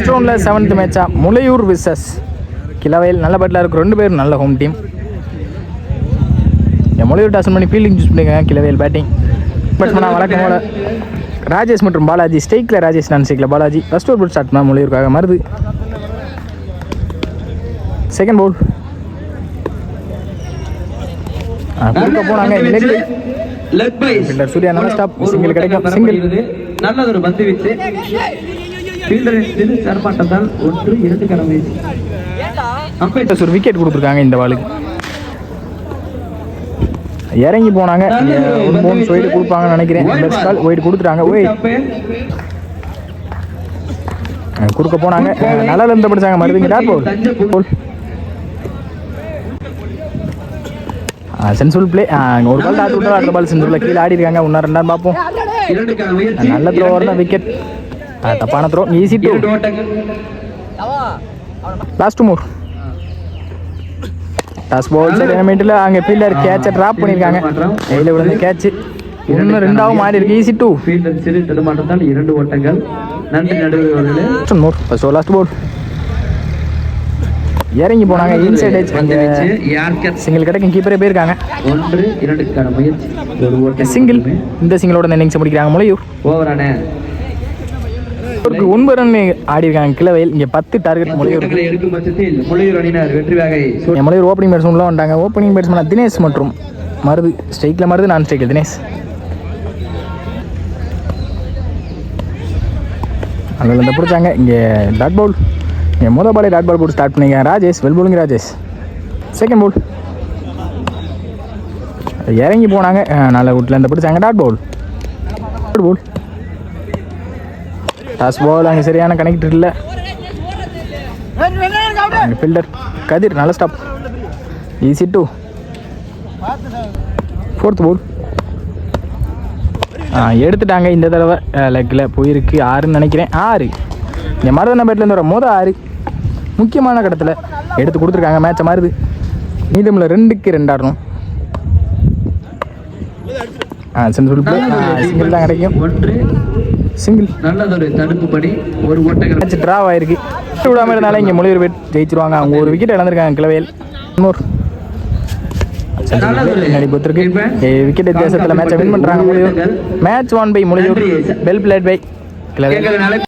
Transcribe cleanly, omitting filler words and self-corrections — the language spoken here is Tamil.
ஃபர்ஸ்ட் ரவுண்டில் 7th மேட்சா முளையூர் விசஸ் கிளவையில். நல்ல பேட்டில் இருக்கும், 2 பேரும் நல்ல ஹோம் டீம். முளையூர் டாஸ் பண்ணி ஃபீல்டிங் சூஸ் பண்ணியிருக்காங்க, கிளவையில் பேட்டிங். பேட்ஸ்மேனாக வழக்கம் போல ராஜேஷ் மற்றும் பாலாஜி. ஸ்டேக்கில் ராஜேஷ், நான் ஸ்டேக்கில் பாலாஜி. ஃபர்ஸ்ட் ஓவர் ஸ்டார்ட் பண்ணால் முளையூருக்காக மருது. செகண்ட் பவுல் கொடுக்க போனாங்க. சூர்யா நல்ல ஸ்டாப், சிங்கிள் கிடைக்கும். சிங்கிள் நல்லதொரு பந்து வீச்சு. ஒரு விக்கெட் கொடுத்துருக்காங்க இந்த பாலுக்கு. இறங்கி போனாங்க, ஒயிட் கொடுப்பாங்கன்னு நினைக்கிறேன். பெஸ்ட் கால், ஒயிட் கொடுத்துட்டாங்க. கொடுக்க போனாங்க, நல்லா இருந்து படிச்சாங்க மருதுங்க. Dot bowl sensual play. ஒரு பால் டாட் விட்டா அடுத்த பால் சென்சுவல் கீழே ஆடி இருக்காங்க. இன்னும் 2 பார்ப்போம். நல்ல த்ரோ தான், விக்கெட். தப்பான த்ரோ. Easy two. லாஸ்ட் மூர் டாஸ் பால். சரி மிடில் அங்கே ஃபீல்டர் கேட்சை ட்ராப் பண்ணியிருக்காங்க. கையில் விழுந்து கேட்ச். இன்னும் 2ஆவும் மாறி இருக்கு. Easy two. சிறு தடுமாற்றத்தால் 2 ஓட்டங்கள். நன்றி நடுவர். மூர் ஃபர்ஸ்ட் லாஸ்ட் பால். இறங்கி போனாங்க, இன்சைட் எட்ஜ். சிங்கிள் கிடைக்கும், கீப்பரே போயிருக்காங்க. 1-2க்கான முயற்சி. சிங்கிள். இந்த சிங்கிளோட இன்னிங்ஸ் முடிக்கிறாங்க முளையூர். ஓவரான 9 ரன் ஆடி இருக்காங்க கிளவையில். இங்கே 10 டார்கெட் முளையூர். எடுக்கும் பட்சத்தில் முளையூர் அணியினர் வெற்றி வேகை. முளையூர் ஓப்பனிங் பேட்ஸ்மேன்லாம் வந்தாங்க. ஓப்பனிங் பேட்ஸ்மேன் தினேஷ் மற்றும் மருது. ஸ்ட்ரைக்கில் மருது, நான் ஸ்ட்ரைக்கில் தினேஷ். அதில் இந்த பிடிச்சாங்க. இங்கே டாட் பவுல். இங்கே முதல் பாலே டாட் பால் போட்டு ஸ்டார்ட் பண்ணிங்க Rajesh. Well bowling Rajesh. Second ball இறங்கி போனாங்க, நல்ல வீட்டில் இந்த பிடிச்சாங்க. Dot ball. Dot ball. Toss ball அங்கே சரியான கனெக்ட் இல்லை. ஃபீல்டர் கதிர் நல்ல stop. Easy two. Fourth ball எடுத்துட்டாங்க. இந்த தடவை லெக்கில் போயிருக்கு. 6ன்னு நினைக்கிறேன். 6. இந்த மருதன பேட்லேருந்து வர 6 முக்கியமான கட்டத்தில் எடுத்து கொடுத்துருக்காங்க மேட்சை. மாறுது. மீதமில் 2க்கு 2 ஆடணும். சிங்கிள் தான் கிடைக்கும். சிங்கிள். நல்லதொரு தடுப்புப்படி. ஒரு ஓட்டங்கள் மேட்ச் ட்ராவ் ஆயிருக்கு. விடாமல் இருந்தாலும் இங்கே முளையூர் பேட் ஜெயிச்சிருவாங்க. அவங்க ஒரு விக்கெட் இழந்திருக்காங்க கிளவையில். இன்னொரு நடிபத்திருக்கு விக்கெட் வித்தியாசத்தில் மேட்சை வின் பண்ணுறாங்க Mulaiyur. Match 1 by Mulaiyur. Well played by கிளவையில்.